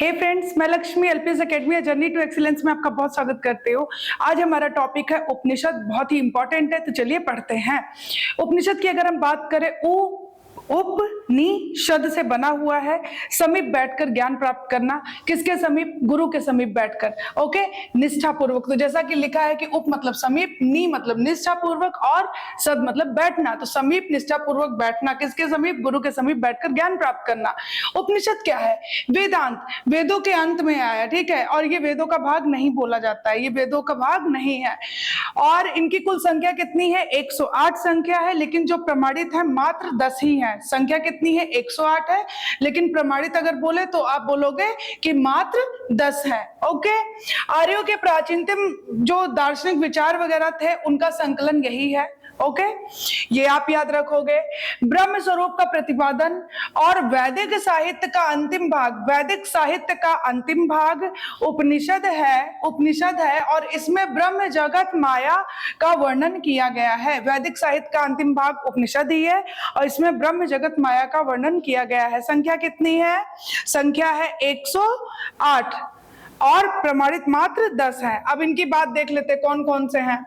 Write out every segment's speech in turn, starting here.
हे friends, मैं Lakshmi LPS academy journey to excellence में आपका बहुत स्वागत करती हूँ। आज हमारा टॉपिक है उपनिषद, बहुत ही इंपॉर्टेंट है, तो चलिए पढ़ते हैं। उपनिषद की अगर हम बात करें, उपनिषद से बना हुआ है समीप बैठकर ज्ञान प्राप्त करना। किसके समीप? गुरु के समीप बैठकर। ओके, निष्ठा पूर्वक। तो जैसा कि लिखा है कि उप मतलब समीप, नी मतलब निष्ठा पूर्वक और सद मतलब बैठना। तो समीप निष्ठा पूर्वक बैठना, किसके समीप? गुरु के समीप बैठकर ज्ञान प्राप्त करना। उपनिषद क्या है? वेदांत, वेदों के अंत में आया, ठीक है। और ये वेदों का भाग नहीं बोला जाता है, ये वेदों का भाग नहीं है। और इनकी कुल संख्या कितनी है? 108 संख्या है, लेकिन जो प्रमाणित है मात्र 10 ही है। संख्या कितनी है? 108 है, लेकिन प्रमाणित अगर बोले तो आप बोलोगे कि मात्र 10 है। ओके, आर्यों के प्राचीनतम जो दार्शनिक विचार वगैरह थे उनका संकलन यही है। ओके, ये आप याद रखोगे। ब्रह्म स्वरूप का प्रतिपादन और वैदिक साहित्य का अंतिम भाग, वैदिक साहित्य का अंतिम भाग उपनिषद है। उपनिषद है और इसमें ब्रह्म जगत माया का वर्णन किया गया है। वैदिक साहित्य का अंतिम भाग उपनिषद ही है और इसमें ब्रह्म जगत माया का वर्णन किया गया है। संख्या कितनी है? संख्या है 108 और प्रमाणित मात्र 10 है। अब इनकी बात देख लेते कौन कौन से हैं।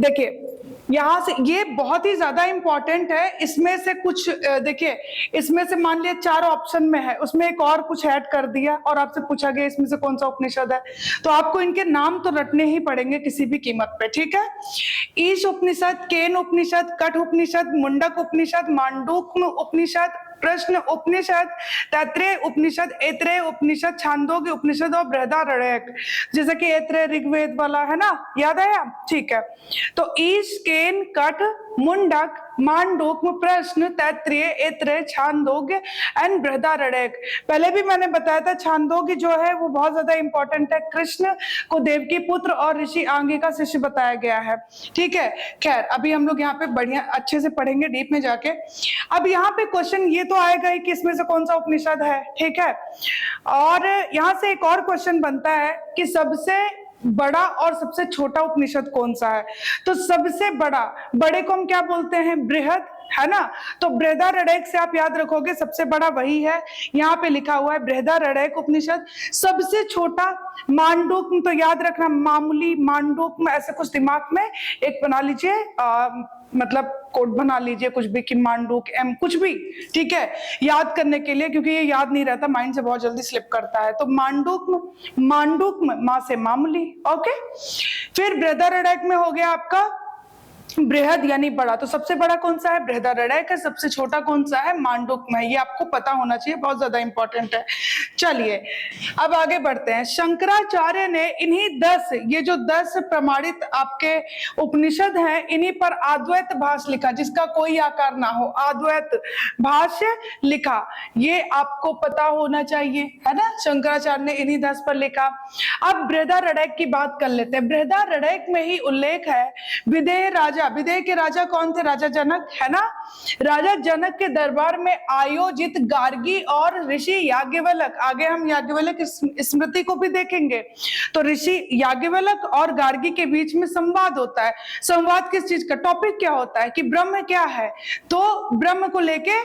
देखिए, यहां से ये बहुत ही ज्यादा इंपॉर्टेंट है। इसमें से कुछ देखिए, इसमें से मान लिया 4 ऑप्शन में है, उसमें एक और कुछ ऐड कर दिया और आपसे पूछा गया इसमें से कौन सा उपनिषद है, तो आपको इनके नाम तो रटने ही पड़ेंगे किसी भी कीमत पे, ठीक है। ईश उपनिषद, केन उपनिषद, कठ उपनिषद, मुंडक उपनिषद, मांडूक्य उपनिषद, प्रश्न उपनिषद, तैत्रेय उपनिषद, ऐत्रेय उपनिषद, छांदोग्य उपनिषद और बृहदारण्यक। जैसे कि ऐत्रेय ऋग्वेद वाला है ना, याद आया? ठीक है। तो ईश, केन, कठ, मुंडक, मांडूक्य, प्रश्न, तैत्रेय, ऐत्रेय, छांदोग्य एंड बृहदारण्यक। पहले भी मैंने बताया था छांदोग्य जो है वो बहुत ज्यादा इंपॉर्टेंट है। कृष्ण को देवकी पुत्र और ऋषि आंगी का शिष्य बताया गया है, ठीक है। खैर, अभी हम लोग यहाँ पे बढ़िया अच्छे से पढ़ेंगे डीप में जाके। अब यहाँ पे क्वेश्चन ये तो आएगा ही कि इसमें से कौन सा उपनिषद है, ठीक है। और यहाँ से एक और क्वेश्चन बनता है कि सबसे बड़ा और सबसे छोटा उपनिषद कौन सा है। तो सबसे बड़ा, बड़े को हम क्या बोलते हैं? बृहद, है ना। तो बृहदारण्यक से आप याद रखोगे सबसे बड़ा वही है। यहाँ पे लिखा हुआ है बृहदारण्यक उपनिषद। सबसे छोटा मांडूक्य, तो याद रखना मामूली मांडूक्य, ऐसे कुछ दिमाग में एक बना लीजिए, मतलब कोड बना लीजिए कुछ भी कि मांडूक एम कुछ भी, ठीक है, याद करने के लिए, क्योंकि ये याद नहीं रहता, माइंड से बहुत जल्दी स्लिप करता है। तो मांडूक, मांडूक मां से मामूली। ओके, फिर बृहदारण्यक में हो गया आपका बृहद यानी बड़ा। तो सबसे बड़ा कौन सा है? बृहदारण्यक है। सबसे छोटा कौन सा है? मांडूक्य है। ये आपको पता होना चाहिए, बहुत ज्यादा इंपॉर्टेंट है। चलिए अब आगे बढ़ते हैं। शंकराचार्य ने इन्हीं 10, ये जो 10 प्रमाणित आपके उपनिषद हैं, इन्हीं पर अद्वैत भाष्य लिखा, जिसका कोई आकार ना हो, अद्वैत भाष्य लिखा। ये आपको पता होना चाहिए, है ना। शंकराचार्य ने इन्हीं 10 पर लिखा। अब बृहदारण्यक की बात कर लेते हैं। बृहदारण्यक में ही उल्लेख है विदेह राजा, विदेह के राजा कौन थे? राजा जनक, है ना। राजा जनक के दरबार में आयोजित गार्गी और ऋषि याज्ञवल्क, आगे हम याज्ञवल्क स्मृति को भी देखेंगे, तो ऋषि याज्ञवल्क और गार्गी के बीच में संवाद होता है। संवाद किस चीज का? टॉपिक क्या होता है कि ब्रह्म क्या है। तो ब्रह्म को लेके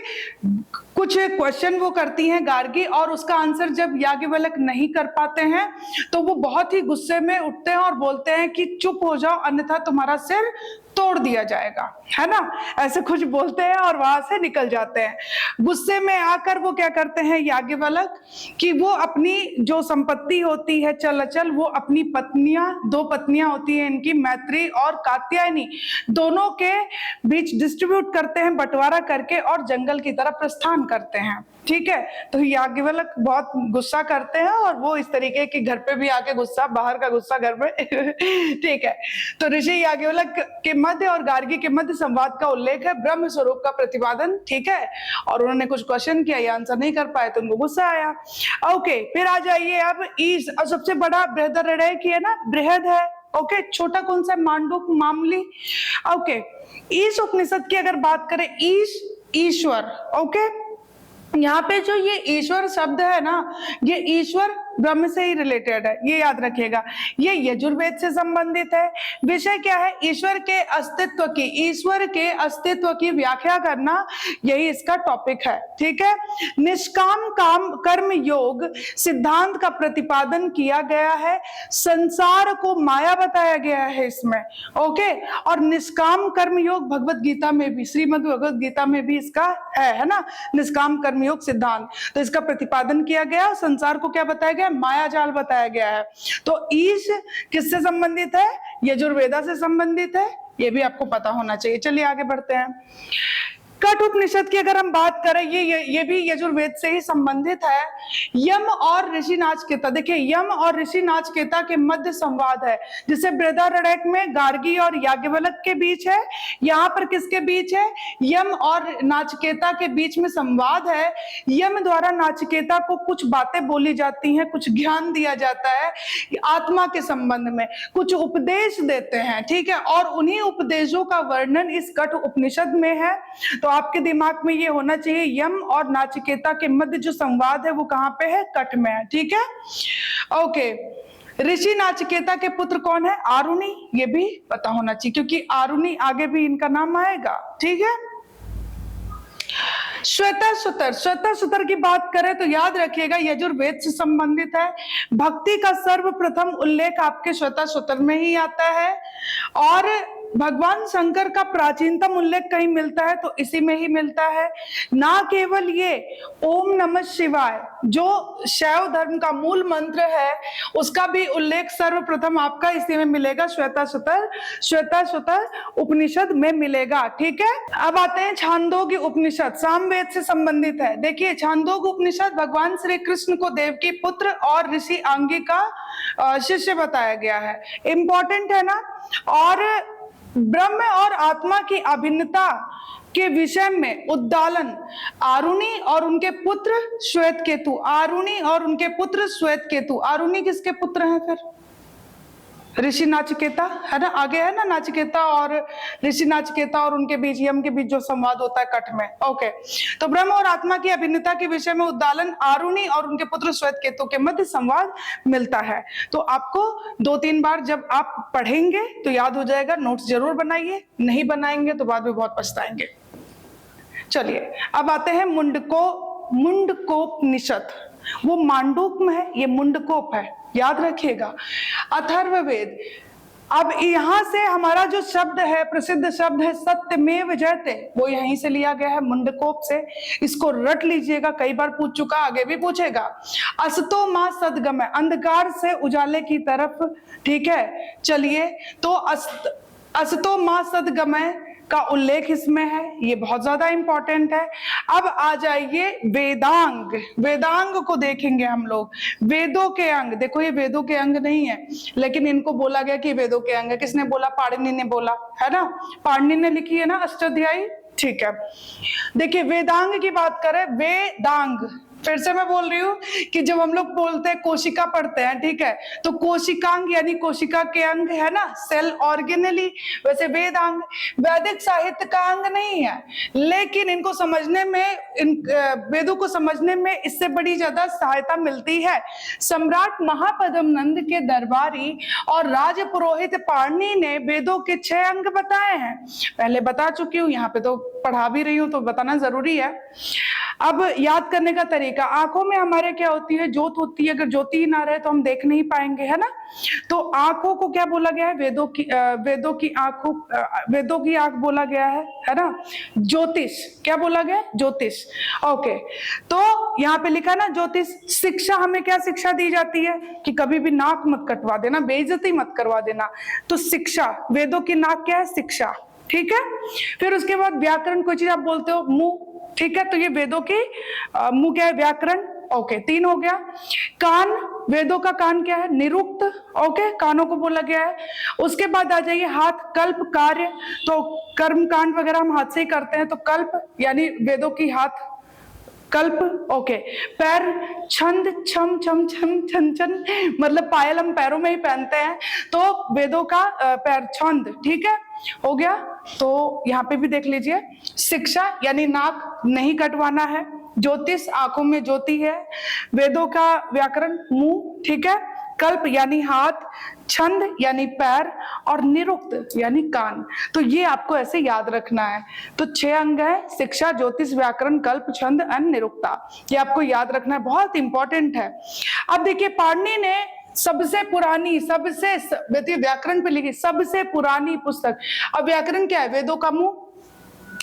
कुछ क्वेश्चन वो करती हैं गार्गी, और उसका आंसर जब याज्ञवल्क नहीं कर पाते हैं तो वो बहुत ही गुस्से में उठते हैं और बोलते हैं कि चुप हो जाओ, अन्यथा तुम्हारा सिर तोड़ दिया जाएगा, है ना। ऐसे कुछ बोलते हैं और वहां से निकल जाते हैं। गुस्से में आकर वो क्या करते हैं याज्ञवल्क, कि वो अपनी जो संपत्ति होती है चल अचल, वो अपनी पत्नियां, 2 पत्नियां होती हैं इनकी, मैत्री और कात्यायनी, दोनों के बीच डिस्ट्रीब्यूट करते हैं, बंटवारा करके, और जंगल की तरफ प्रस्थान करते हैं, ठीक है। तो याज्ञवल्क बहुत गुस्सा करते हैं और वो इस तरीके की घर पे भी आके गुस्सा, बाहर का गुस्सा घर पे ठीक है। तो ऋषि याज्ञवल्क के मध्य और गार्गी के मध्य संवाद का उल्लेख है, ब्रह्म स्वरूप का प्रतिपादन, ठीक है। और उन्होंने कुछ क्वेश्चन किया, ये आंसर नहीं कर पाए तो उनको गुस्सा आया। ओके, फिर आ जाइए अब ईश। और सबसे बड़ा बृहदारण्यक है ना, बृहद है। ओके, छोटा कौन सा? मांडूक, मामूली। ओके, ईश उपनिषद की अगर बात करें, ईश ईश्वर। ओके, यहाँ पे जो ये ईश्वर शब्द है ना, ये ईश्वर ब्रह्म से ही रिलेटेड है, ये याद रखिएगा। ये यजुर्वेद से संबंधित है। विषय क्या है? ईश्वर के अस्तित्व की व्याख्या करना, यही इसका टॉपिक है। ठीक है, निष्काम काम कर्म योग सिद्धांत का प्रतिपादन किया गया है। संसार को माया बताया गया है इसमें। ओके, और निष्काम कर्म योग भगवत गीता में भी, श्रीमद् भगवत गीता में भी इसका है ना, निष्काम कर्म योग सिद्धांत। तो इसका प्रतिपादन किया गया और संसार को क्या बताया गया? माया जाल बताया गया है। तो ईश किससे संबंधित है? यजुर्वेदा से संबंधित है, ये भी आपको पता होना चाहिए। चलिए आगे बढ़ते हैं। कठ उपनिषद की अगर हम बात करें, ये भी यजुर्वेद से ही संबंधित है। यम और ऋषि नाचिकेता, देखिए यम और ऋषि नाचिकेता के मध्य संवाद है, जिसे बृहदारण्यक में गार्गी और याज्ञवल्क्य के बीच है। यहाँ पर किसके बीच है? यम और नाचिकेता के बीच में संवाद है। यम द्वारा नाचिकेता को कुछ बातें बोली जाती हैं, कुछ ज्ञान दिया जाता है आत्मा के संबंध में, कुछ उपदेश देते हैं। ठीक है, और उन्हीं उपदेशों का वर्णन इस कठ उपनिषद में है। तो आपके दिमाग में ये होना चाहिए, यम और नाचिकेता के मध्य जो संवाद है वो कहाँ पे है? कठ में है। ठीक है, ओके। ऋषि नाचिकेता के पुत्र कौन है? आरुणि, ये भी पता होना चाहिए क्योंकि आरुणि आगे भी इनका नाम आएगा। ठीक है, श्वेताश्वतर की बात करें तो याद रखिएगा यजुर्वेद से संबंधित है। भक्ति का सर्वप्रथम उल्लेख आपके श्वेताश्वतर में ही आता है, और भगवान शंकर का प्राचीनतम उल्लेख कहीं मिलता है तो इसी में ही मिलता है। ना केवल ये ओम नमः शिवाय जो शैव धर्म का मूल मंत्र है, उसका भी उल्लेख सर्वप्रथम आपका इसी में मिलेगा, श्वेताश्वतर उपनिषद में मिलेगा। ठीक है, अब आते हैं छांदोग्य उपनिषद, सामवेद से संबंधित है। देखिए छांदोग्य उपनिषद भगवान श्री कृष्ण को देवकी पुत्र और ऋषि आंगी का शिष्य बताया गया है। इंपॉर्टेंट है ना। और ब्रह्म और आत्मा की अभिन्नता के विषय में उद्दालन आरुणि और उनके पुत्र श्वेत केतु, आरुणि और उनके पुत्र श्वेत केतु। आरुणि किसके पुत्र हैं फिर? ऋषि नाचिकेता है ना, आगे है ना नाचिकेता और ऋषि नाचिकेता और उनके बीच, यम के बीच जो संवाद होता है कठ में। ओके, तो ब्रह्म और आत्मा की अभिन्नता के विषय में उद्दालन आरुणि और उनके पुत्र श्वेत केतु के मध्य संवाद मिलता है। तो आपको 2-3 बार जब आप पढ़ेंगे तो याद हो जाएगा। नोट्स जरूर बनाइए, नहीं बनाएंगे तो बाद में बहुत पछताएंगे। चलिए अब आते हैं मुंडकोपनिषद। वो मांडूक में है, ये मुंडकोप है, याद रखिएगा। अथर्ववेद, अब यहाँ से हमारा जो शब्द है, प्रसिद्ध शब्द है सत्यमेव जयते, वो यहीं से लिया गया है, मुंडकोप से। इसको रट लीजिएगा, कई बार पूछ चुका, आगे भी पूछेगा। असतो मां सद्गमय, अंधकार से उजाले की तरफ। ठीक है, चलिए तो असतो मां सद्गमय का उल्लेख इसमें है, ये बहुत ज्यादा इंपॉर्टेंट है। अब आ जाइए वेदांग। वेदांग को देखेंगे हम लोग, वेदों के अंग। देखो ये वेदों के अंग नहीं है, लेकिन इनको बोला गया कि वेदों के अंग है। किसने बोला? पाणिनि ने बोला है ना, पाणिनि ने लिखी है ना अष्टाध्यायी। ठीक है, देखिए वेदांग की बात करें, वेदांग, फिर से मैं बोल रही हूँ कि जब हम लोग बोलते हैं कोशिका पढ़ते हैं, ठीक है, तो कोशिकांग यानी कोशिका के अंग है ना, सेल ऑर्गेनेली। वैसे वेदांग वैदिक साहित्य का अंग नहीं है, लेकिन इनको समझने में, इन वेदों को समझने में इससे बड़ी ज्यादा सहायता मिलती है। सम्राट महापद्म नंद के दरबारी और राज पुरोहित पाणिनि ने वेदों के 6 अंग बताए हैं। पहले बता चुकी हूँ, यहाँ पे तो पढ़ा भी रही हूँ तो बताना जरूरी है। अब याद करने का तरीका, आंखों में हमारे क्या होती है? ज्योत होती है। अगर ज्योति ही ना रहे तो हम देख नहीं पाएंगे, है ना। तो आंखों को क्या बोला गया है? वेदों की आंख बोला गया है ना। ज्योतिष क्या बोला गया? ज्योतिष। ओके, तो यहाँ पे लिखा ना ज्योतिष। शिक्षा, हमें क्या शिक्षा दी जाती है कि कभी भी नाक मत कटवा देना, बेइज्जती मत करवा देना। तो शिक्षा, वेदों की नाक क्या है? शिक्षा। ठीक है, फिर उसके बाद व्याकरण, कोई चीज आप बोलते हो मुंह, ठीक है, तो ये वेदों की मुंह क्या है? व्याकरण। ओके, 3 हो गया। कान, वेदों का कान क्या है? निरुक्त। ओके, कानों को बोला गया है। उसके बाद आ जाइए हाथ, कल्प, कार्य, तो कर्म कांड वगैरह हम हाथ से ही करते हैं, तो कल्प यानी वेदों की हाथ, कल्प। ओके, पैर, छंद, छम छम छम छन छन, मतलब पायल हम पैरों में ही पहनते हैं, तो वेदों का पैर, छंद। ठीक है, हो गया। तो यहाँ पे भी देख लीजिए, शिक्षा यानी नाक नहीं कटवाना है, ज्योतिष आंखों में ज्योति है, वेदों का व्याकरण मुंह, ठीक है, कल्प यानी हाथ, छंद यानी पैर, और निरुक्त यानी कान। तो ये आपको ऐसे याद रखना है। तो 6 अंग है, शिक्षा, ज्योतिष, व्याकरण, कल्प, छंद एंड निरुक्ता। ये आपको याद रखना है, बहुत इंपॉर्टेंट है। अब देखिए पाणिनि ने सबसे पुरानी, सबसे व्याकरण पे लिखी सबसे पुरानी पुस्तक, अब व्याकरण क्या है, वेदों का मुंह,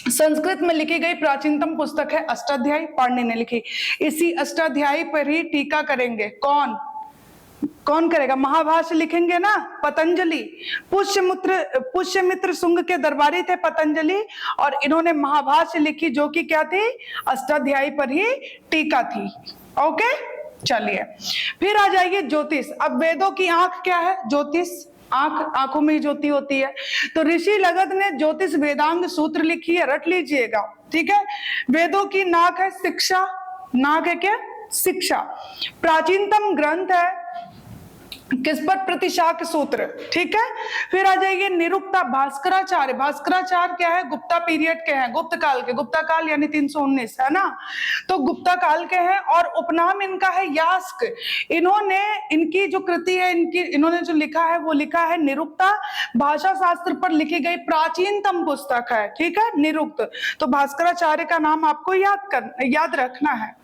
संस्कृत में लिखी गई प्राचीनतम पुस्तक है अष्टाध्यायी, पाणिनि ने लिखी। इसी अष्टाध्यायी पर ही टीका करेंगे कौन कौन करेगा, महाभाष्य लिखेंगे ना पतंजलि। पुष्यमित्र शुंग के दरबारी थे पतंजलि, और इन्होंने महाभाष्य लिखी जो कि क्या थी, अष्टाध्यायी पर ही टीका थी। ओके, चलिए फिर आ जाइए ज्योतिष। अब वेदों की आंख क्या है, ज्योतिष, आंखों में ही ज्योति होती है। तो ऋषि लगद ने ज्योतिष वेदांग सूत्र लिखी है, रट लीजिएगा, ठीक है। वेदों की नाक है शिक्षा, नाक है क्या, शिक्षा। प्राचीनतम ग्रंथ है किस पर, प्रतिशाख सूत्र, ठीक है। फिर आ जाइए निरुक्ता, भास्कराचार्य। भास्कराचार्य क्या है, गुप्ता पीरियड के हैं, गुप्त काल के, गुप्ता काल यानी 319, है ना, तो गुप्ता काल के हैं। और उपनाम इनका है यास्क। इन्होंने, इनकी जो कृति है, इन्होंने जो लिखा है वो लिखा है निरुक्ता, भाषा शास्त्र पर लिखी गई प्राचीनतम पुस्तक है, ठीक है, निरुक्त। तो भास्कराचार्य का नाम आपको याद रखना है।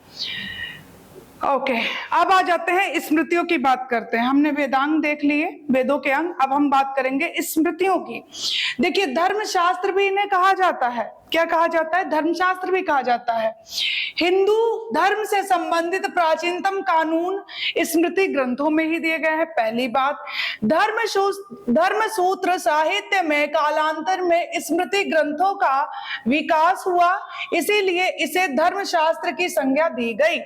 ओके, अब आ जाते हैं स्मृतियों की बात करते हैं। हमने वेदांग देख लिए, वेदों के अंग, अब हम बात करेंगे स्मृतियों की। देखिए धर्मशास्त्र भी इन्हें कहा जाता है, क्या कहा जाता है, धर्मशास्त्र भी कहा जाता है। हिंदू धर्म से संबंधित प्राचीनतम कानून स्मृति ग्रंथों में ही दिए गए हैं, पहली बात। धर्म सूत्र साहित्य में कालांतर में स्मृति ग्रंथों का विकास हुआ, इसीलिए इसे धर्मशास्त्र की संज्ञा दी गई।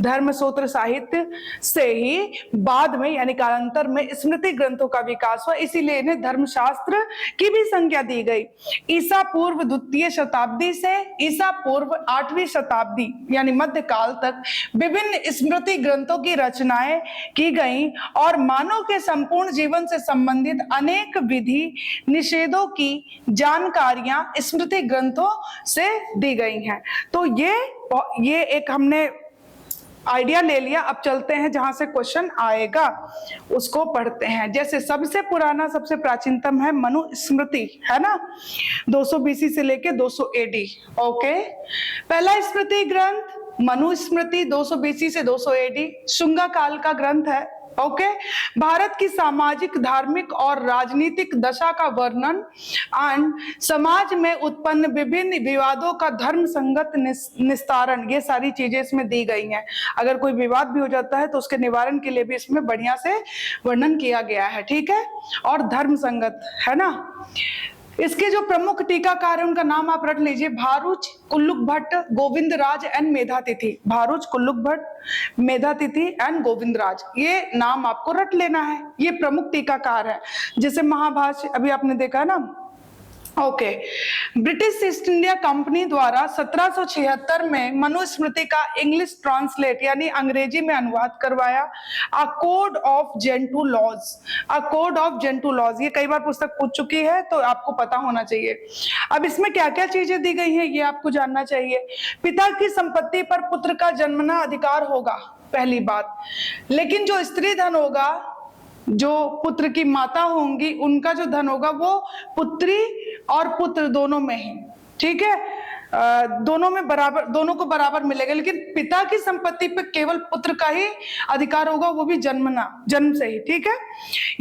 धर्म सूत्र साहित्य से ही बाद में यानी कालांतर में स्मृति ग्रंथों का विकास हुआ, इसीलिए इन्हें धर्मशास्त्र की भी संज्ञा दी गई। ईसा पूर्व द्वितीय शताब्दी से ईसा पूर्व 8वीं शताब्दी यानी मध्यकाल तक विभिन्न स्मृति ग्रंथों की रचनाएं की गई और मानव के संपूर्ण जीवन से संबंधित अनेक विधि निषेधों की जानकारियां स्मृति ग्रंथों से दी गई हैं। तो ये एक हमने आइडिया ले लिया। अब चलते हैं जहां से क्वेश्चन आएगा उसको पढ़ते हैं। जैसे सबसे पुराना, सबसे प्राचीनतम है मनुस्मृति, है ना, 200 BC से लेके 200 AD। ओके, पहला स्मृति ग्रंथ मनुस्मृति 200 BC से 200 AD, शुंगा काल का ग्रंथ है। ओके, भारत की सामाजिक, धार्मिक और राजनीतिक दशा का वर्णन एंड समाज में उत्पन्न विभिन्न विवादों का धर्म संगत निस्तारण, ये सारी चीजें इसमें दी गई हैं। अगर कोई विवाद भी हो जाता है तो उसके निवारण के लिए भी इसमें बढ़िया से वर्णन किया गया है, ठीक है, और धर्म संगत, है ना। इसके जो प्रमुख टीकाकार है उनका नाम आप रख लीजिए, भारूच, कुल्लुक भट्ट, गोविंद राज एंड मेधातिथि। भारूच, कुल्लुक भट्ट, मेधातिथि एंड गोविंद राज, ये नाम आपको रट लेना है। ये प्रमुख टीकाकार है। जैसे महाभाष्य अभी आपने देखा ना। Okay, British east India company द्वारा 1776 में मनुस्मृति का इंग्लिश ट्रांसलेट यानी अंग्रेजी में अनुवाद करवाया, a code of Gentoo laws. A code of Gentoo laws, ये कई बार पुस्तक पूछ चुकी है तो आपको पता होना चाहिए। अब इसमें क्या क्या चीजें दी गई हैं ये आपको जानना चाहिए। पिता की संपत्ति पर पुत्र का जन्मना अधिकार होगा, पहली बात, लेकिन जो स्त्री धन होगा, जो पुत्र की माता होंगी, उनका जो धन होगा वो पुत्री और पुत्र दोनों में ही, ठीक है, दोनों में बराबर, दोनों को बराबर मिलेगा। लेकिन पिता की संपत्ति पे केवल पुत्र का ही अधिकार होगा, वो भी जन्म से ही, ठीक है।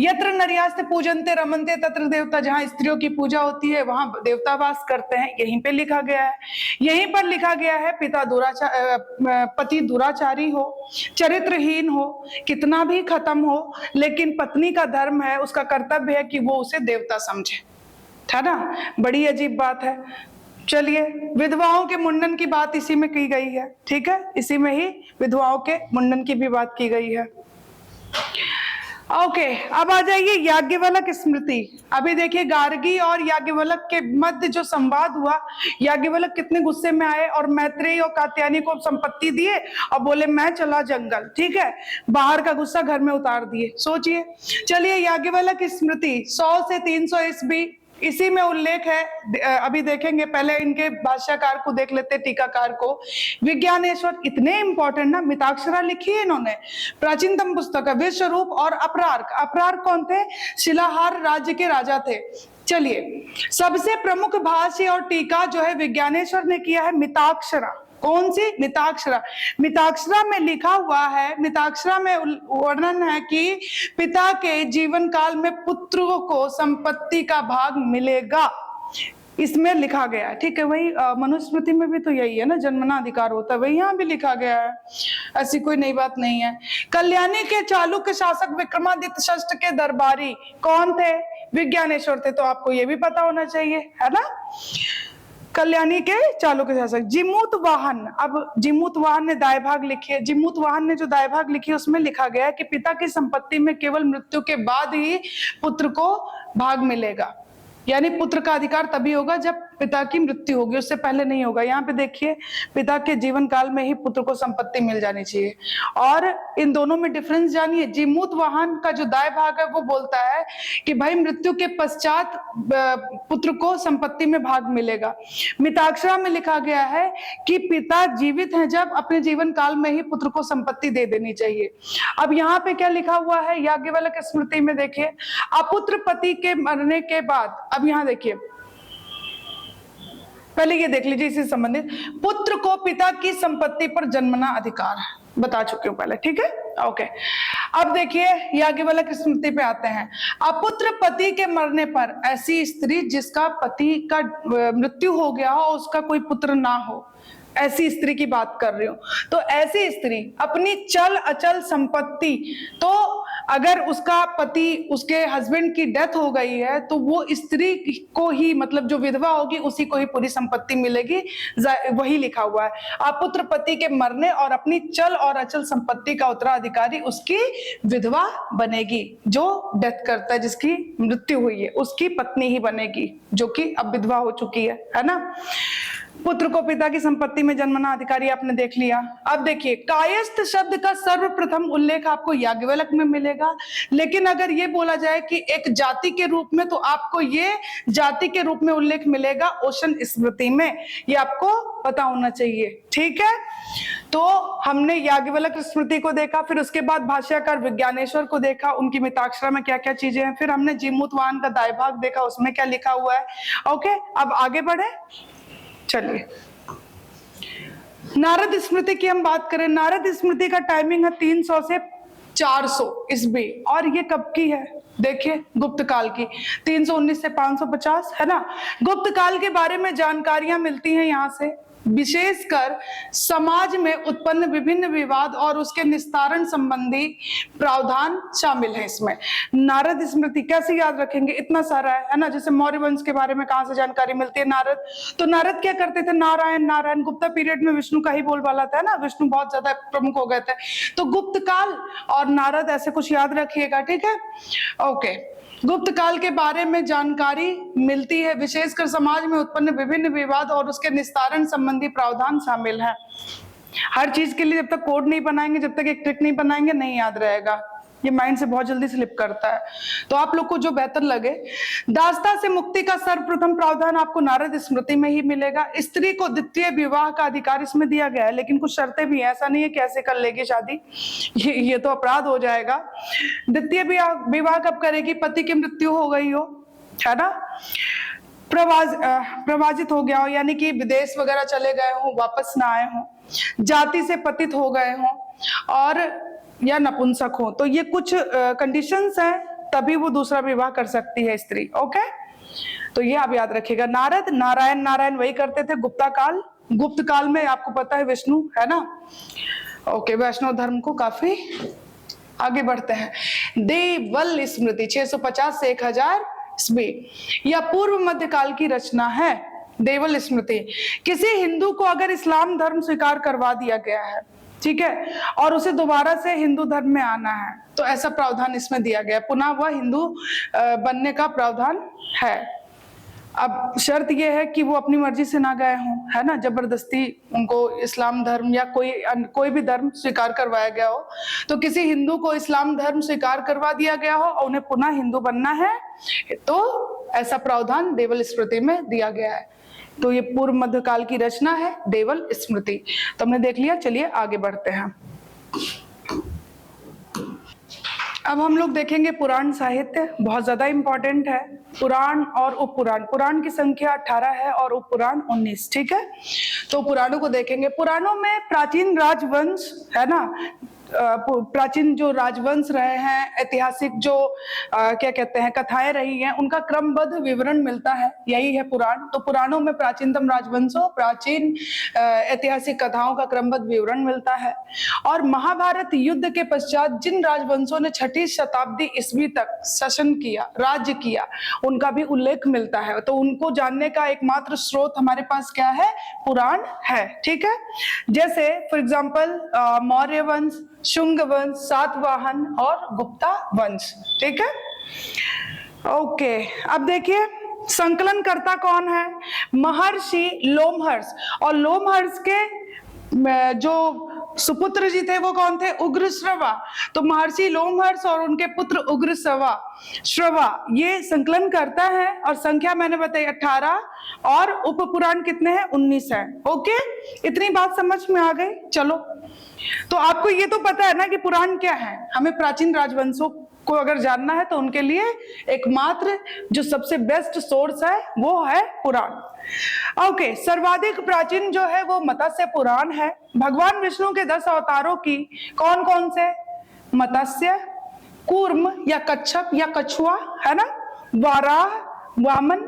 यत्र नर्यास्ते पूजन्ते रमन्ते तत्र देवता, जहां स्त्रियों की पूजा होती है वहां देवता वास करते हैं, यहीं पे लिखा गया है। यहीं पर लिखा गया है पति दुराचारी हो, चरित्रहीन हो, कितना भी खत्म हो, लेकिन पत्नी का धर्म है, उसका कर्तव्य है कि वो उसे देवता समझे, है ना। बड़ी अजीब बात है। चलिए, विधवाओं के मुंडन की बात इसी में की गई है, ठीक है, इसी में ही विधवाओं के मुंडन की भी बात की गई है। ओके, अब आ जाइए याज्ञवल्क स्मृति। अभी देखिए गार्गी और याज्ञवल्क के मध्य जो संवाद हुआ, याज्ञवल्क कितने गुस्से में आए और मैत्रेयी और कात्यायनी को संपत्ति दिए और बोले मैं चला जंगल, ठीक है, बाहर का गुस्सा घर में उतार दिए, सोचिए। चलिए याज्ञवल्क स्मृति 100 से 300 ईस्वी इसी में उल्लेख है, अभी देखेंगे, पहले इनके भाष्यकार को देख लेते, टीकाकार को। विज्ञानेश्वर इतने इंपॉर्टेंट ना, मिताक्षरा लिखी है इन्होंने, प्राचीनतम पुस्तक है। विश्वरूप और अपरार्क, अपरार्क कौन थे? शिलाहार राज्य के राजा थे। चलिए, सबसे प्रमुख भाष्य और टीका जो है विज्ञानेश्वर ने किया है मिताक्षरा। कौन सी? मिताक्षरा। मिताक्षरा में लिखा हुआ है, मिताक्षरा में वर्णन है कि पिता के जीवन काल में पुत्रों को संपत्ति का भाग मिलेगा, इसमें लिखा गया है। ठीक है, वही मनुस्मृति में भी तो यही है ना, जन्मना अधिकार होता है, वही यहाँ भी लिखा गया है, ऐसी कोई नई बात नहीं है। कल्याणी के चालुक्य शासक विक्रमादित्य षष्ठ के दरबारी कौन थे? विज्ञानेश्वर थे, तो आपको ये भी पता होना चाहिए, है ना। कल्याणी के चालुक्य शासक। जिमूत वाहन, अब जिमूत वाहन ने दाय भाग लिखी है। जिमूत वाहन ने जो दाय भाग लिखी है उसमें लिखा गया है कि पिता की संपत्ति में केवल मृत्यु के बाद ही पुत्र को भाग मिलेगा, यानी पुत्र का अधिकार तभी होगा जब पिता की मृत्यु होगी, उससे पहले नहीं होगा। यहाँ पे देखिए, पिता के जीवन काल में ही पुत्र को संपत्ति मिल जानी चाहिए। और इन दोनों में डिफरेंस जानिए। जिमूत वाहन का जो दाय भाग है वो बोलता है कि भाई मृत्यु के पश्चात पुत्र को संपत्ति में भाग मिलेगा। मिताक्षरा में लिखा गया है कि पिता जीवित हैं जब, अपने जीवन काल में ही पुत्र को संपत्ति दे देनी चाहिए। अब यहाँ पे क्या लिखा हुआ है याज्ञवल्क्य स्मृति में? देखिए, अपुत्र पति के मरने के बाद, अब यहाँ देखिए, पहले ये देख लीजिए इससे संबंधित, पुत्र को पिता की संपत्ति पर जन्मना अधिकार है, बता चुके हूं पहले, ठीक है, ओके। अब देखिए याज्ञवल्क्य स्मृति पे आते हैं। अपुत्र पति के मरने पर ऐसी स्त्री जिसका पति का मृत्यु हो गया हो, उसका कोई पुत्र ना हो, ऐसी स्त्री की बात कर रही हूं। तो ऐसी स्त्री अपनी चल अचल संपत्ति, तो अगर उसका पति, उसके हस्बैंड की डेथ हो गई है तो वो स्त्री को ही, मतलब जो विधवा होगी उसी को ही पूरी संपत्ति मिलेगी, वही लिखा हुआ है। अपुत्र पति के मरने और अपनी चल और अचल संपत्ति का उत्तराधिकारी उसकी विधवा बनेगी। जो डेथ करता है, जिसकी मृत्यु हुई है, उसकी पत्नी ही बनेगी, जो कि अब विधवा हो चुकी है ना। पुत्र को पिता की संपत्ति में जन्मना अधिकारी आपने देख लिया। अब देखिए, कायस्थ शब्द का सर्वप्रथम उल्लेख आपको याज्ञवल्क्य में मिलेगा, लेकिन अगर ये बोला जाए कि एक जाति के रूप में, तो आपको ये जाति के रूप में उल्लेख मिलेगा ओशन स्मृति में, ये आपको पता होना चाहिए, ठीक है। तो हमने याज्ञवल्क्य स्मृति को देखा, फिर उसके बाद भाष्यकार विज्ञानेश्वर को देखा, उनकी मिताक्षरा में क्या क्या चीजें हैं, फिर हमने जिमूत वाहन का दाय भाग देखा, उसमें क्या लिखा हुआ है। ओके, अब आगे बढ़े, चलिए। नारद स्मृति की हम बात करें, नारद स्मृति का टाइमिंग है 300 से 400 ईस्वी, और ये कब की है? देखिए, गुप्त काल की, 319 से 550, है ना। गुप्त काल के बारे में जानकारियां मिलती हैं यहाँ से, विशेषकर समाज में उत्पन्न विभिन्न विवाद और उसके निस्तारण संबंधी प्रावधान शामिल है इसमें। नारद स्मृति कैसे याद रखेंगे, इतना सारा है ना। जैसे मौर्य वंश के बारे में कहाँ से जानकारी मिलती है? नारद। तो नारद क्या करते थे? नारायण नारायण। गुप्ता पीरियड में विष्णु का ही बोलबाला था ना, विष्णु बहुत ज्यादा प्रमुख हो गए थे। तो गुप्त काल और नारद, ऐसे कुछ याद रखिएगा, ठीक है, ओके। गुप्त काल के बारे में जानकारी मिलती है, विशेषकर समाज में उत्पन्न विभिन्न विवाद और उसके निस्तारण संबंधी प्रावधान शामिल है। हर चीज के लिए जब तक कोड नहीं बनाएंगे, जब तक एक ट्रिक नहीं बनाएंगे, नहीं याद रहेगा, ये माइंड से बहुत जल्दी स्लिप करता है। तो आप लोग को जो बेहतर लगे, दासता से मुक्ति का सर्वप्रथम प्रावधान आपको नारद स्मृति में ही मिलेगा। स्त्री को द्वितीय विवाह का अधिकार इसमें दिया गया है, लेकिन कुछ शर्तें भी हैं, ऐसा नहीं है कैसे कर लेगी शादी, ये तो अपराध हो जाएगा। द्वितीय विवाह कब करेगी? पति की मृत्यु हो गई हो, है ना, प्रवाजित हो गया हो, यानी कि विदेश वगैरह चले गए हो, वापस ना आए हो, जाति से पतित हो गए हो, और या नपुंसक हो, तो ये कुछ कंडीशंस हैं, तभी वो दूसरा विवाह कर सकती है स्त्री, ओके। तो ये आप याद रखिएगा। नारद, नारायण नारायण वही करते थे। गुप्ता काल, गुप्त काल में आपको पता है विष्णु, है ना, ओके। वैष्णव धर्म को काफी आगे बढ़ते हैं। देवल स्मृति 650 से 1000 ईस्वी, यह पूर्व मध्यकाल की रचना है। देवल स्मृति, किसी हिंदू को अगर इस्लाम धर्म स्वीकार करवा दिया गया है, ठीक है, और उसे दोबारा से हिंदू धर्म में आना है, तो ऐसा प्रावधान इसमें दिया गया, पुनः वह हिंदू बनने का प्रावधान है। अब शर्त यह है कि वो अपनी मर्जी से ना गए हों, है ना, जबरदस्ती उनको इस्लाम धर्म या कोई भी धर्म स्वीकार करवाया गया हो। तो किसी हिंदू को इस्लाम धर्म स्वीकार करवा दिया गया हो और उन्हें पुनः हिंदू बनना है, तो ऐसा प्रावधान देवल स्मृति में दिया गया है। तो ये पूर्व मध्यकाल की रचना है देवल स्मृति। तो हमने देख लिया, चलिए आगे बढ़ते हैं। अब हम लोग देखेंगे पुराण साहित्य, बहुत ज्यादा इंपॉर्टेंट है। पुराण और उपपुराण, पुराण की संख्या 18 है और उपपुराण 19, ठीक है। तो पुराणों को देखेंगे। पुराणों में प्राचीन राजवंश है ना, प्राचीन जो राजवंश रहे हैं, ऐतिहासिक जो क्या कहते हैं कथाएं रही हैं, उनका क्रमबद्ध विवरण मिलता है, यही है पुराण। तो पुराणों में प्राचीनतम राजवंशों, प्राचीन ऐतिहासिक कथाओं का क्रमबद्ध विवरण मिलता है। और महाभारत युद्ध के पश्चात जिन राजवंशों ने 6ठी शताब्दी ईस्वी तक शासन किया, राज्य किया, उनका भी उल्लेख मिलता है। तो उनको जानने का एकमात्र स्रोत हमारे पास क्या है? पुराण है, ठीक है। जैसे फॉर एग्जाम्पल मौर्य वंश, शुंग वंश, सातवाहन और गुप्ता वंश, ठीक है। ओके, अब देखिए संकलनकर्ता कौन है? महर्षि लोमहर्ष। और लोमहर्ष के जो सुपुत्र जी थे वो कौन थे? उग्रश्रवा। तो महर्षि लोमहर्ष और उनके पुत्र उग्रश्रवा ये संकलन करता है। और संख्या मैंने बताई 18 और उपपुराण कितने हैं? 19 है। ओके, इतनी बात समझ में आ गई। चलो, तो आपको ये तो पता है ना कि पुराण क्या है। हमें प्राचीन राजवंशों को अगर जानना है तो उनके लिए एकमात्र जो सबसे बेस्ट सोर्स है वो है पुराण। ओके, सर्वाधिक प्राचीन जो है वो मत्स्य पुराण है। भगवान विष्णु के 10 अवतारों की कौन कौन से? मत्स्य, कूर्म या कच्छप या कछुआ, है ना, वाराह, वामन,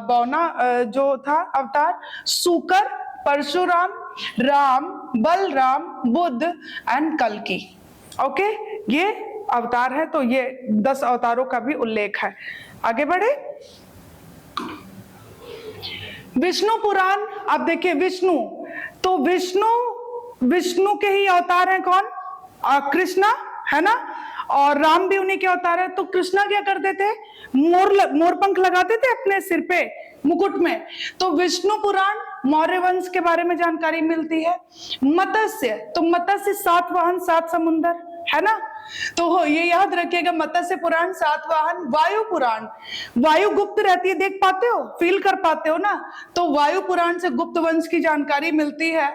बौना जो था अवतार, सूकर, परशुराम, राम, बलराम, बुद्ध एंड कल्कि। ओके, ये अवतार है। तो ये 10 अवतारों का भी उल्लेख है। आगे बढ़े। विष्णु पुराण, आप देखिए विष्णु, तो विष्णु के ही अवतार हैं कौन? कृष्णा, है ना, और राम भी उन्हीं के अवतार है। तो कृष्णा क्या करते थे? मोर पंख लगाते थे अपने सिर पे, मुकुट में। तो विष्णु पुराण मौर्य वंश के बारे में जानकारी मिलती है। मत्स्य, तो मत्स्य 7 वाहन 7 समुंदर, है ना। तो ये याद रखिएगा, मत्स्य पुराण 7 वाहन। वायु पुराण, वायु गुप्त रहती है, देख पाते हो, फील कर पाते हो ना। तो वायु पुराण से गुप्त वंश की जानकारी मिलती है।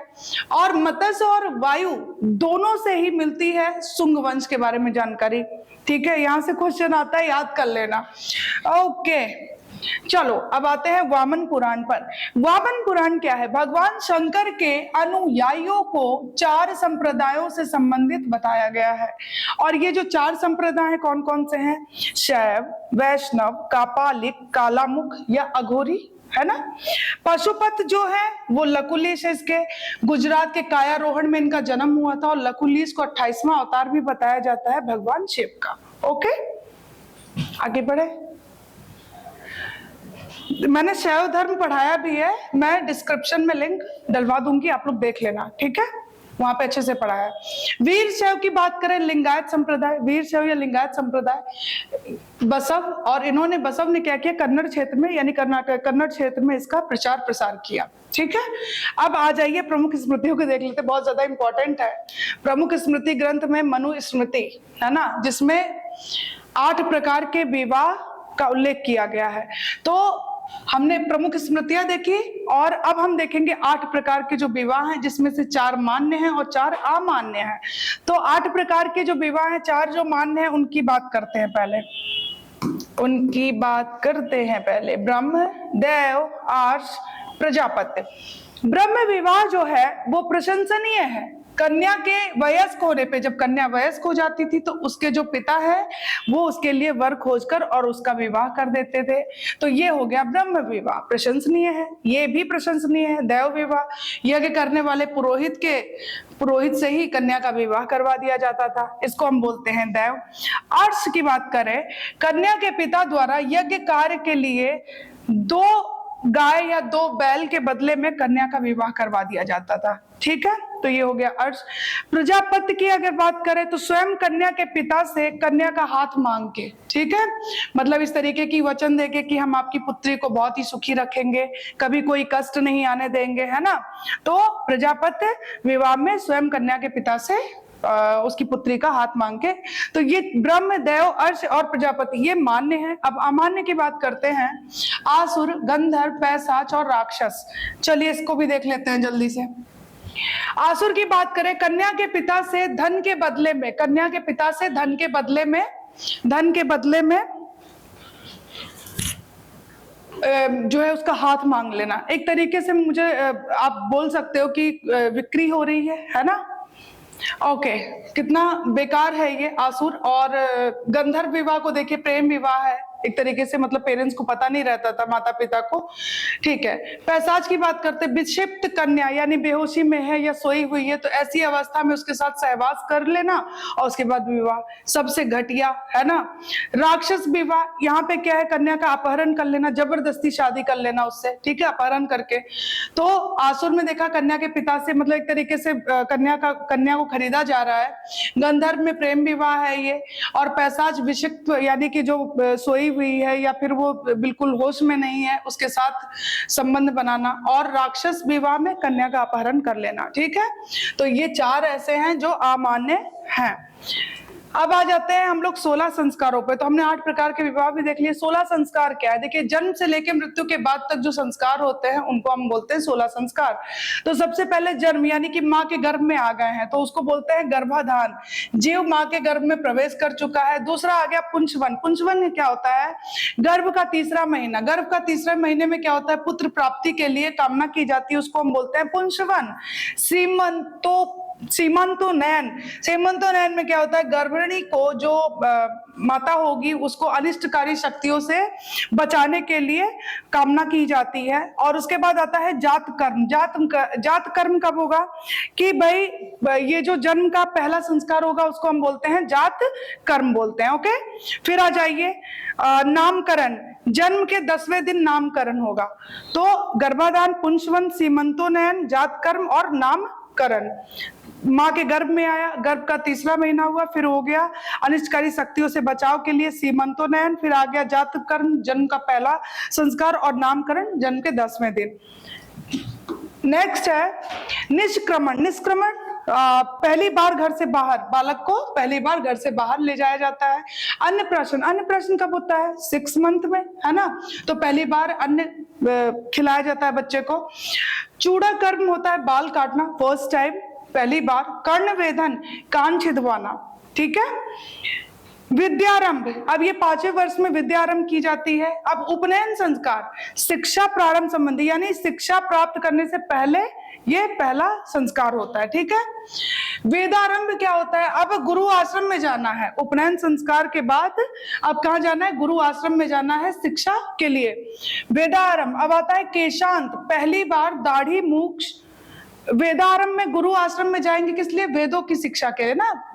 और मत्स्य और वायु दोनों से ही मिलती है शुंग वंश के बारे में जानकारी, ठीक है। यहां से क्वेश्चन आता है, याद कर लेना। ओके, चलो अब आते हैं वामन पुराण पर। वामन पुराण क्या है? भगवान शंकर के अनुयायियों को 4 संप्रदायों से संबंधित बताया गया है। और ये जो 4 संप्रदाय हैं कौन कौन से हैं? शैव, वैष्णव, कापालिक, कालामुख या अघोरी, है ना। पशुपत जो है वो लकुलिश है, इसके गुजरात के कायारोहण में इनका जन्म हुआ था। और लकुलिश को 28वां अवतार भी बताया जाता है भगवान शिव का। ओके, आगे बढ़े। मैंने शैव धर्म पढ़ाया भी है, मैं डिस्क्रिप्शन में लिंक डलवा दूंगी, आप लोग देख लेना, ठीक है, वहां पे अच्छे से पढ़ाया है। वीर शैव की बात करें, लिंगायत संप्रदाय, वीर शैव या लिंगायत संप्रदाय, बसव, और इन्होंने, बसव ने क्या किया? कन्नड़ क्षेत्र में यानी कर्नाटक, कन्नड़ क्षेत्र में इसका प्रचार प्रसार किया, ठीक है। अब आ जाइए प्रमुख स्मृतियों को देख लेते, बहुत ज्यादा इंपॉर्टेंट है। प्रमुख स्मृति ग्रंथ में मनु स्मृति, है ना, जिसमें 8 प्रकार के विवाह का उल्लेख किया गया है। तो हमने प्रमुख स्मृतियां देखी और अब हम देखेंगे 8 प्रकार के जो विवाह हैं, जिसमें से 4 मान्य हैं और 4 अमान्य हैं। तो 8 प्रकार के जो विवाह हैं, 4 जो मान्य हैं उनकी बात करते हैं पहले। ब्रह्म, देव, आर्ष, प्रजापत्य। ब्रह्म विवाह जो है वो प्रशंसनीय है। कन्या के वयस्क होने पे, जब कन्या वयस्क हो जाती थी तो उसके जो पिता है वो उसके लिए वर खोजकर और उसका विवाह कर देते थे। तो ये हो गया ब्रह्म विवाह, प्रशंसनीय है। ये भी प्रशंसनीय है। देव विवाह, यज्ञ करने वाले पुरोहित से ही कन्या का विवाह करवा दिया जाता था, इसको हम बोलते हैं देव। अर्ष की बात करें, कन्या के पिता द्वारा यज्ञ कार्य के लिए 2 गाय या 2 बैल के बदले में कन्या का विवाह करवा दिया जाता था, ठीक है। तो ये हो गया अर्ष। प्रजापत्य की अगर बात करें तो स्वयं कन्या के पिता से कन्या का हाथ मांग के, ठीक है, मतलब इस तरीके की वचन देके कि हम आपकी पुत्री को बहुत ही सुखी रखेंगे, कभी कोई कष्ट नहीं आने देंगे, है ना। तो प्रजापत्य विवाह में स्वयं कन्या के पिता से उसकी पुत्री का हाथ मांग के। तो ये ब्रह्म, देव, अर्ष और प्रजापति ये मान्य है। अब अमान्य की बात करते हैं, आसुर, गंधर्व, पैशाच और राक्षस। चलिए इसको भी देख लेते हैं जल्दी से। आसुर की बात करें, कन्या के पिता से धन के बदले में, कन्या के पिता से धन के बदले में जो है उसका हाथ मांग लेना। एक तरीके से मुझे आप बोल सकते हो कि बिक्री हो रही है ना। ओके, कितना बेकार है ये आसुर। और गंधर्व विवाह को देखिए, प्रेम विवाह है एक तरीके से, मतलब पेरेंट्स को पता नहीं रहता था, माता पिता को। ठीक है, पैशाच की बात करते, विक्षिप्त कन्या यानी बेहोशी में है या सोई हुई है तो ऐसी अवस्था में उसके साथ सहवास कर लेना और उसके बाद विवाह, सबसे घटिया है ना। राक्षस विवाह, यहाँ पे क्या है, कन्या का अपहरण कर लेना, जबरदस्ती शादी कर लेना उससे, ठीक है, अपहरण करके। तो आसुर में देखा कन्या के पिता से, मतलब एक तरीके से कन्या को खरीदा जा रहा है। गंधर्व में प्रेम विवाह है ये। और पैशाच विक्षिप्त यानी कि जो सोई हुई है या फिर वो बिल्कुल होश में नहीं है, उसके साथ संबंध बनाना। और राक्षस विवाह में कन्या का अपहरण कर लेना। ठीक है, तो ये 4 ऐसे हैं जो अमान्य हैं। अब आ जाते हैं हम लोग 16 संस्कारों पे। तो हमने 8 प्रकार के विवाह भी देख लिए। 16 संस्कार क्या है, देखिए, जन्म से लेकर मृत्यु के बाद तक जो संस्कार होते हैं उनको हम बोलते हैं 16 संस्कार। तो सबसे पहले जन्म, यानी कि माँ के गर्भ में आ गए हैं तो उसको बोलते हैं गर्भाधान, जीव माँ के गर्भ में प्रवेश कर चुका है। दूसरा आ गया पुंसवन। पुंसवन क्या होता है, गर्भ का तीसरा महीना। गर्भ का तीसरे महीने में क्या होता है, पुत्र प्राप्ति के लिए कामना की जाती है, उसको हम बोलते हैं पुंसवन। सीमंतोनयन में क्या होता है, गर्भिणी को जो माता होगी उसको अनिष्टकारी शक्तियों से बचाने के लिए कामना की जाती है। और उसके बाद आता है जात कर्म। जात कर्म कब होगा कि भाई ये जो जन्म का पहला संस्कार होगा उसको हम बोलते हैं जात कर्म बोलते हैं। ओके, फिर आ जाइए नामकरण। जन्म के 10वें दिन नामकरण होगा। तो गर्भाधान, पुंसवन, सीमंतोनयन, जात कर्म और नामकरण। माँ के गर्भ में आया, गर्भ का तीसरा महीना हुआ, फिर हो गया अनिष्टकारी शक्तियों से बचाव के लिए सीमंतोनयन, फिर आ गया जात कर्म, जन्म का पहला संस्कार, और नामकरण जन्म के 10वें दिन। नेक्स्ट है निष्क्रमण। निष्क्रमण पहली बार घर से बाहर, बालक को पहली बार घर से बाहर ले जाया जाता है। अन्नप्राशन। अन्नप्राशन कब होता है, 6 मंथ में, है ना। तो पहली बार अन्न खिलाया जाता है बच्चे को। चूड़ा कर्म होता है बाल काटना, फर्स्ट टाइम, पहली बार। कर्णवेधन, कान छिदवाना, ठीक है। विद्यारंभ, अब ये 5वें वर्ष में विद्यारंभ की जाती है। अब उपनयन संस्कार, शिक्षा प्रारंभ संबंधी, यानी शिक्षा प्राप्त करने से पहले ये पहला संस्कार होता है, ठीक है। वेदारंभ क्या होता है, अब गुरु आश्रम में जाना है। उपनयन संस्कार के बाद अब कहाँ जाना है, गुरु आश्रम में जाना है शिक्षा के लिए। वेदारंभ। अब आता है केशांत, पहली बार दाढ़ी मूछ। वेदारंभ में गुरु आश्रम में जाएंगे, किस लिए, वेदों की शिक्षा के लिए ना,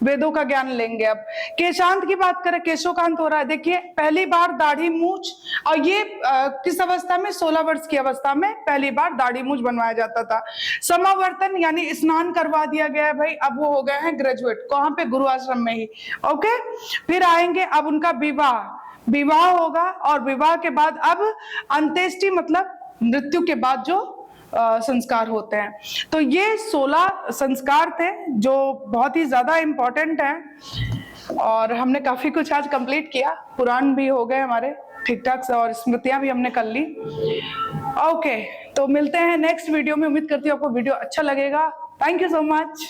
वेदों का ज्ञान लेंगे। अब केशांत की बात करें, केशोकांत हो रहा है, देखिए पहली बार दाढ़ी मूछ। और ये किस अवस्था में, 16 वर्ष की अवस्था में पहली बार दाढ़ी मूछ बनवाया जाता था। समावर्तन यानी स्नान करवा दिया गया है भाई, अब वो हो गए हैं ग्रेजुएट, कहाँ पे, गुरु आश्रम में ही। ओके, फिर आएंगे अब उनका विवाह होगा। और विवाह के बाद अब अंत्येष्टि, मतलब मृत्यु के बाद जो संस्कार होते हैं। तो ये 16 संस्कार थे जो बहुत ही ज्यादा इंपॉर्टेंट हैं। और हमने काफी कुछ आज कंप्लीट किया, पुराण भी हो गए हमारे ठीक ठाक से, और स्मृतियां भी हमने कर ली। ओके, तो मिलते हैं नेक्स्ट वीडियो में। उम्मीद करती हूँ आपको वीडियो अच्छा लगेगा। Thank you so much.